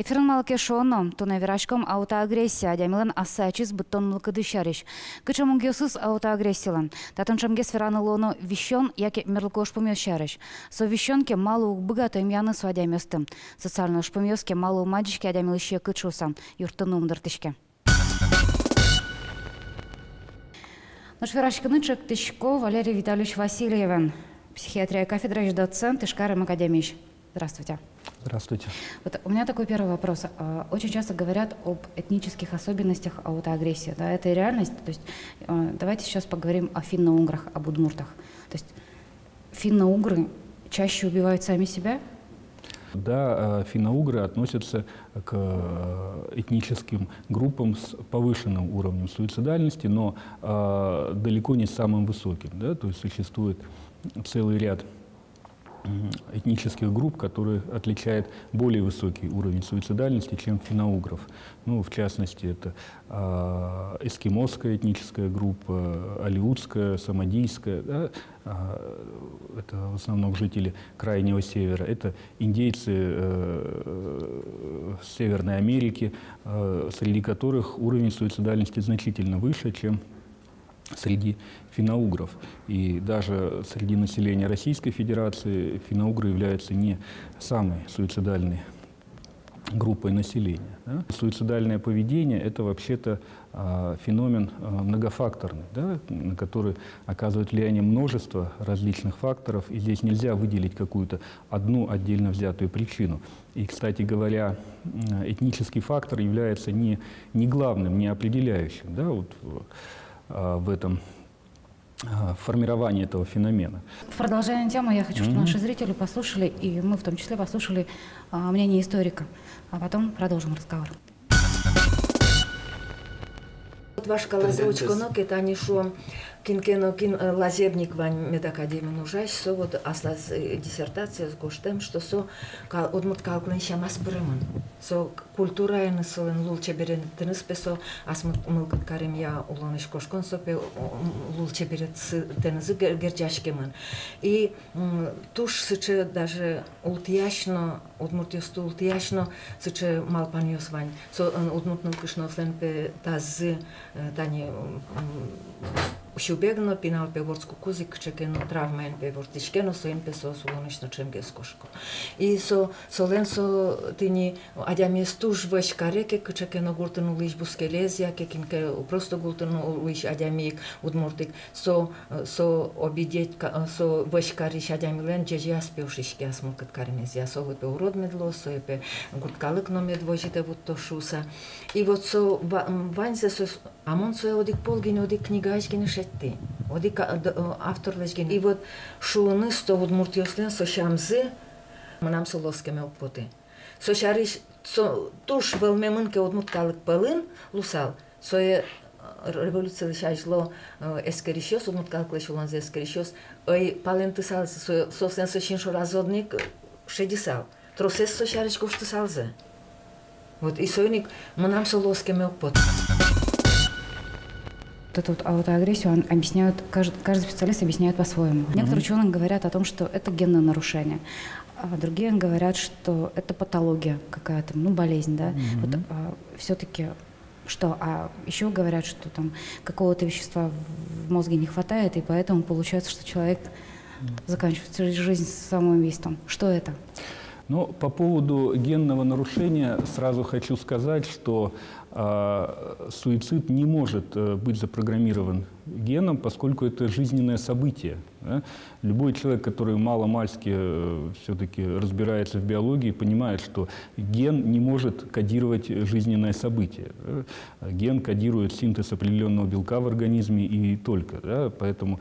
Ферн малке шоном, то наверашком аутоагрессия, адямилан асачис бутон лкадышариш. Кычамун геосыз аутоагрессиялан. Татанчамге сфераны лоно вещон, яке мерлкош помёшариш. Со вещонке малу богато имяны с адяместым. Социально шпомёске малу маджишке адямилыще кычусан, юртынум дыртышке. Наш верашканычек Тышко Валерий Витальевич Васильевен, психиатрия кафедры, доцент Ишкарем академич. Здравствуйте. Здравствуйте. Вот у меня такой первый вопрос. Очень часто говорят об этнических особенностях аутоагрессии. Да, это реальность. То есть, давайте сейчас поговорим о финно-уграх, об удмуртах. То есть финно-угры чаще убивают сами себя? Да, финно-угры относятся к этническим группам с повышенным уровнем суицидальности, но далеко не самым высоким. Да? То есть существует целый ряд этнических групп, которые отличают более высокий уровень суицидальности, чем финно-угров. Ну, в частности, это эскимосская этническая группа, алеутская, самодийская. Да? Это в основном жители Крайнего Севера. Это индейцы Северной Америки, среди которых уровень суицидальности значительно выше, чем среди финно-угров. И даже среди населения Российской Федерации финно-угры являются не самой суицидальной группой населения. Да? Суицидальное поведение – это вообще-то феномен многофакторный, да? На который оказывает влияние множество различных факторов. И здесь нельзя выделить какую-то одну отдельно взятую причину. И, кстати говоря, этнический фактор является не главным, не определяющим, да? Вот, в этом формировании этого феномена. В продолжение темы я хочу, чтобы наши зрители послушали, и мы в том числе послушали мнение историка, а потом продолжим разговор. Ваш колозочконок это они шо кинкенокин лазебник вань медакадемию нужаешь, со вот аслаз диссертация с гоштем, что со одмут калклен шамас бреман, со культура и насолен лулче берет тенис песо, асмут мылкат карим я улоныш кошкон сопе лулче берет тенис герджашкеман. И туш сыче даже ултияшно, одмутьёсту ултияшно сыче малпаньёс вань, со одмутнул кышно сленпе тазы тани Шубегно пинал певорску кузик чекено травмен певортичкено со им песо солонечно чемгескошко. И со ленсо тини адями стуж вешкареке чекено гултену лиш бускелезия кекинке просто гултену лиш адями удмуртик со обидеть со вешкариш адями лен джежиас пеушишки асмукат кармезия со лепе урод медло со лепе гурткалык но медвожите вот то шуса. И вот со ванзе со амон со одик полгин одик книгашкин шетти. Одик автор лежгин. И вот шуны сто удмуртиослен со шамзы манам со лоскеме опоты. Со шариш со туш велмемынке удмурткалык пылын лусал. Со революция шашло эскеришос удмурткалык лешуланзе эскеришос. Ой палентысал со сен со шиншо разодник шедисал. Тросес со шариш гоштысалзе. Вот и сойник манам со лоскеме опоты. Эту аутоагрессию объясняют, каждый специалист объясняет по-своему. Некоторые ученые говорят о том, что это генное нарушение, а другие говорят, что это патология какая-то, ну, болезнь, да. Вот, все-таки что? А еще говорят, что там какого-то вещества в мозге не хватает, и поэтому получается, что человек заканчивает жизнь самоубийством. Что это? Но по поводу генного нарушения сразу хочу сказать, что суицид не может быть запрограммирован геном, поскольку это жизненное событие. Да? Любой человек, который мало-мальски все-таки разбирается в биологии, понимает, что ген не может кодировать жизненное событие. Да? Ген кодирует синтез определенного белка в организме и только. Да? Поэтому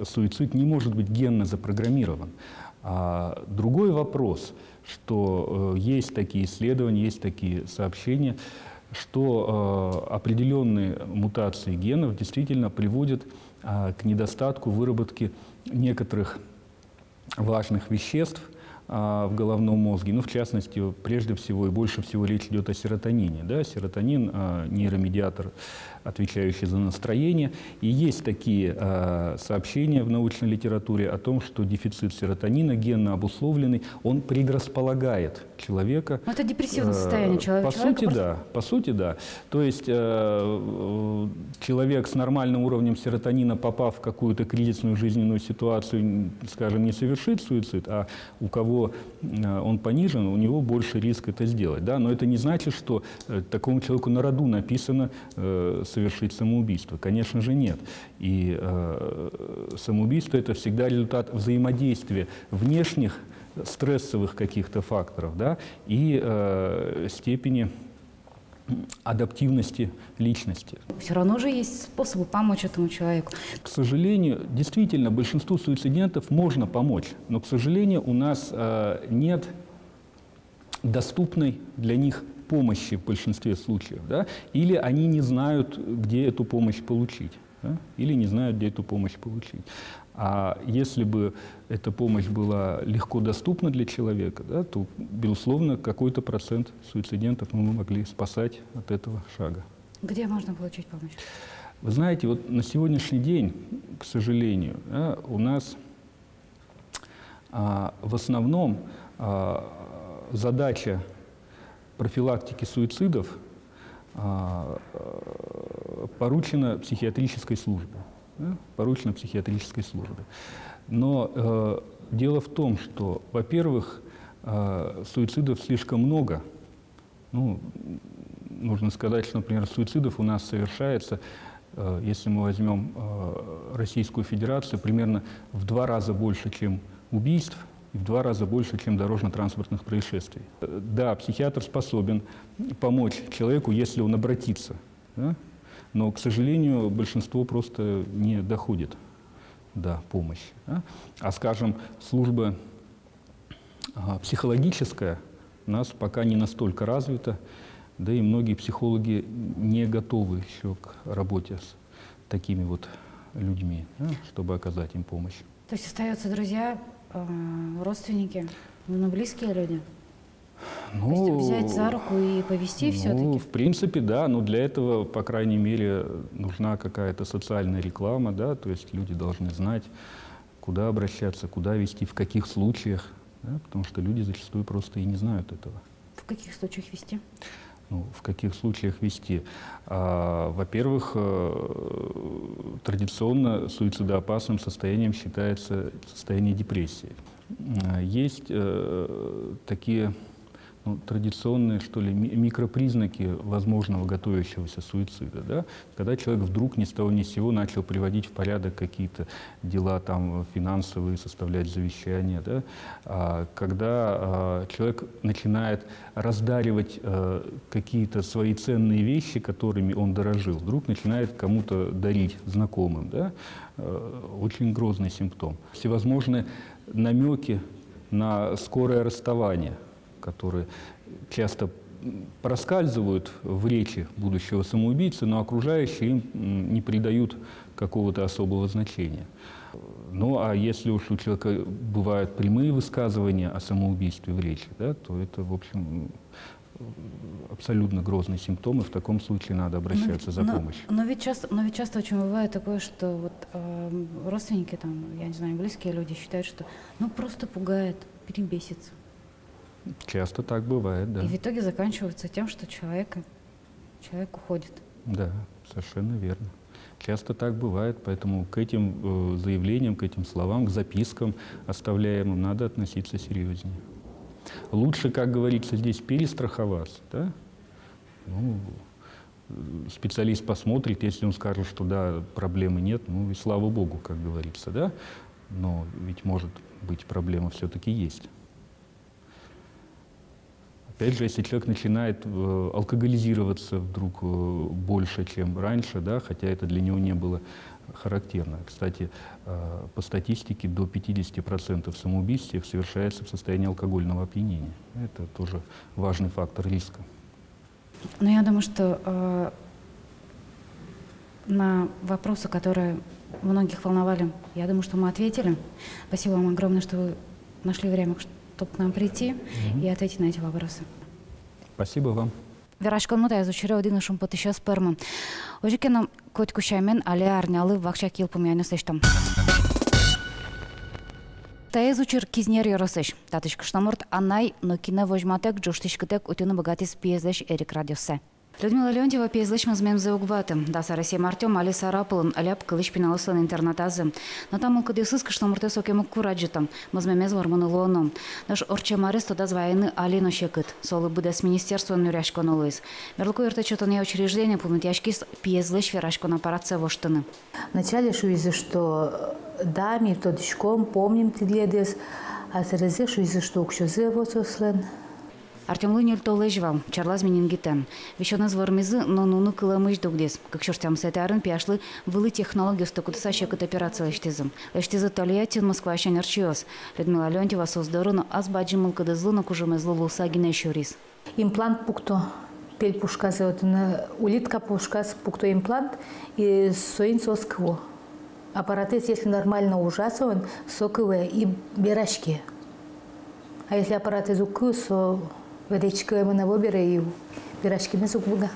суицид не может быть генно запрограммирован. А другой вопрос, что есть такие исследования, есть такие сообщения, что определенные мутации генов действительно приводят к недостатку выработки некоторых важных веществ, в головном мозге. Ну, в частности, прежде всего и больше всего речь идет о серотонине. Да? Серотонин – нейромедиатор, отвечающий за настроение. И есть такие сообщения в научной литературе о том, что дефицит серотонина, генно обусловленный, он предрасполагает человека. Но это депрессивное состояние человека. По сути, да. То есть человек с нормальным уровнем серотонина, попав в какую-то кризисную жизненную ситуацию, скажем, не совершит суицид, а у кого он понижен, у него больше риск это сделать. Да? Но это не значит, что такому человеку на роду написано совершить самоубийство. Конечно же, нет. И самоубийство – это всегда результат взаимодействия внешних стрессовых каких-то факторов, да, и степени адаптивности личности. Все равно же есть способы помочь этому человеку. К сожалению, действительно, большинству суицидентов можно помочь, но, к сожалению, у нас нет доступной для них помощи в большинстве случаев, да? Или они не знают, где эту помощь получить, да? Или не знают, где эту помощь получить. А если бы эта помощь была легко доступна для человека, да, то, безусловно, какой-то процент суицидентов мы могли спасать от этого шага. Где можно получить помощь? Вы знаете, вот на сегодняшний день, к сожалению, да, у нас в основном задача профилактики суицидов поручена психиатрической службе. Да, поручена психиатрической службе. Но дело в том, что, во-первых, суицидов слишком много. Ну, нужно сказать, что, например, суицидов у нас совершается, если мы возьмем Российскую Федерацию, примерно в 2 раза больше, чем убийств, и в 2 раза больше, чем дорожно-транспортных происшествий. Да, психиатр способен помочь человеку, если он обратится. Да? Но, к сожалению, большинство просто не доходит до помощи. Да? А, скажем, служба психологическая у нас пока не настолько развита, да и многие психологи не готовы еще к работе с такими вот людьми, да, чтобы оказать им помощь. То есть остаются друзья, родственники, но близкие люди? Ну, то есть взять за руку и повести все-таки? В принципе, да, но для этого, по крайней мере, нужна какая-то социальная реклама, да, то есть люди должны знать, куда обращаться, куда вести, в каких случаях, да, потому что люди зачастую просто и не знают этого. В каких случаях вести? Ну, в каких случаях вести? Во-первых, традиционно суицидоопасным состоянием считается состояние депрессии. Есть такие традиционные, что ли, микропризнаки возможного готовящегося суицида, да? Когда человек вдруг ни с того ни с сего начал приводить в порядок какие-то дела там, финансовые, составлять завещания, да? Когда человек начинает раздаривать какие-то свои ценные вещи, которыми он дорожил, вдруг начинает кому-то дарить знакомым, да? Очень грозный симптом. Всевозможные намеки на скорое расставание, которые часто проскальзывают в речи будущего самоубийцы, но окружающие им не придают какого-то особого значения. Ну, а если уж у человека бывают прямые высказывания о самоубийстве в речи, да, то это, в общем, абсолютно грозный симптом, и в таком случае надо обращаться за помощью. Но ведь часто очень бывает такое, что вот, родственники, там, я не знаю, близкие люди считают, что ну просто пугает, перебесится. Часто так бывает, да. И в итоге заканчивается тем, что человек уходит. Да, совершенно верно. Часто так бывает, поэтому к этим заявлениям, к этим словам, к запискам оставляемым надо относиться серьезнее. Лучше, как говорится, здесь перестраховаться, да? Ну, специалист посмотрит, если он скажет, что да, проблемы нет, ну и слава богу, как говорится, да? Но ведь, может быть, проблема все-таки есть. Опять же, если человек начинает алкоголизироваться вдруг больше, чем раньше, да, хотя это для него не было характерно. Кстати, по статистике до 50% самоубийств совершается в состоянии алкогольного опьянения. Это тоже важный фактор риска. Ну, я думаю, что на вопросы, которые многих волновали, я думаю, что мы ответили. Спасибо вам огромное, что вы нашли время, чтобы к нам прийти и ответить на эти вопросы. Спасибо вам. Верашкан мута изучили один шум потища сперма. Ожикенам кот кушаймен, але арнялы вакшак ел помяну сештам. Та изучир кизнер яросеш. Татышка штаморт анай, но кино вожматек джоштишкатек утюну богатис пьезлеш Эрик радиосе. Людмила Леонтьева пьезлеш мазмем заугватым. Да сарасем Артем али сарапылын, аляп кылыш пиналыслан интернатазы. Но там улкадесыз кыштаморте сокему кураджитам, мазмемез вармыны лоном. Наш орчамарес тода звайны алино щекыт. Солы будес министерство нюряшкон улыз. Мерлку иртачетоне учреждение пумытяшкис пьезлеш верашкон аппаратсе воштыны. Вначале шуизе, что да, мы тодышком помним тидледес, а заразе шуизе, что укшозе воцослен. Артем Лынил толежвал, чарлаз менингитен. Вещёныз вармизы, но нуну кыламыш дугдес. Как шортям сетарын пяшлы, вылы технологию стокутса щекот операция лештизм. Лештизы толиятин Москва щенерчиос. Людмила Леонтьева создорона азбаджимал кадызлу на кужемезлу лусагине щурис. Имплант пукто. Пель пушказ, вот улитка пушказ пукто имплант и соин соскво. Аппаратес, если нормально ужасован, соковые и берашки. А если аппарат из укы, то веречка мы на выборе и берашки без укбуга.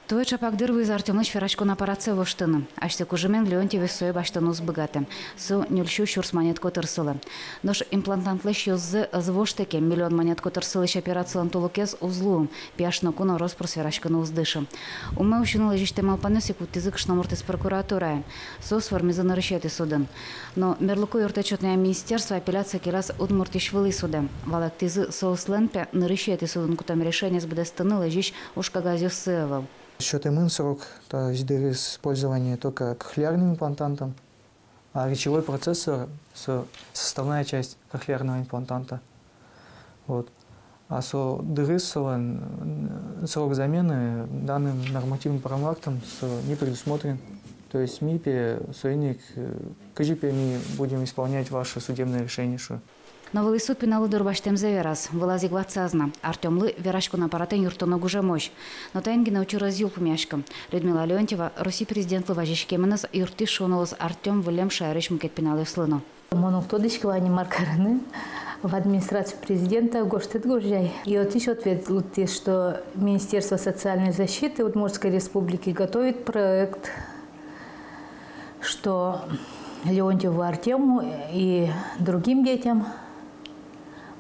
Той чапак дырвы из Артемыш верашкон аппаратсе воштыны. Аште кужемен Леонтьеве сой баштанус богатым. Су нюльщу шурс монетко тырсылы. Нож имплантантлыш юзы звоштеке миллион монетко тырсылыш операциялан тулукез узлуым. Пяшно куно роспрос верашканы уздышым. Умы ущунула жиште малпанесик утизык шноморт из прокуратуры. Су сформизаны рышеты судын. Но мерлуку юртачетное министерство апелляция келас удмуртишвылы судым. Валак тизы соусленпе нарышеты судын кутам решение сбедестаны лежищ ушкагазю сывал. Счетный срок, то есть использование только кохлеарным имплантантом, а речевой процессор – составная часть кохлеарного имплантанта. Вот. А срок замены данным нормативным правоактом не предусмотрен. То есть МИПе, Сойник, КЖПе мы будем исполнять ваше судебное решение. Новый суд пиналы дурбаштем завераз. Вылази гладцазна. Артемлы верашку на аппарате юртону гуже мощь. Но тайнги научу разъюл помяшкам. Людмила Леонтьева, Руси президент Лыважишкеменес, юрти шонулас Артем Вилем Шайриш мукет пиналы слыну. Моноктодышкова они маркараны в администрации президента Гоштет Гуржай. И вот еще ответ, что Министерство социальной защиты Удмуртской республики готовит проект, что Леонтьеву Артему и другим детям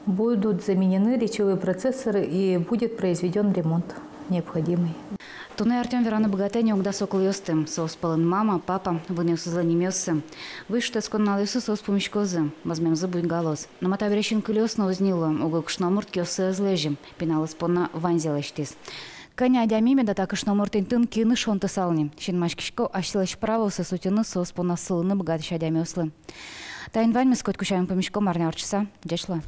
будут заменены речевые процессоры и будет произведен ремонт необходимый. Туне Артем вераны богатыни угда сокол ёстым. Соуспалын мама, папа, вынес зланимёсы. Выше сконналысы соус помещкозы. Возьмем забудь голос. Но мата верещин кылёсно узнила. Угол кшномурт кёсы злежим. Пиналыс понна ванзелаштис. Коня дямиме да так кшномуртын тын кины шонты сални. Шинмашкишко аштилаш правосы сутюны соус понна сылыны богатыша дямёслы. Тайн вань мискот кушаем помещко марнярчса. Дешла.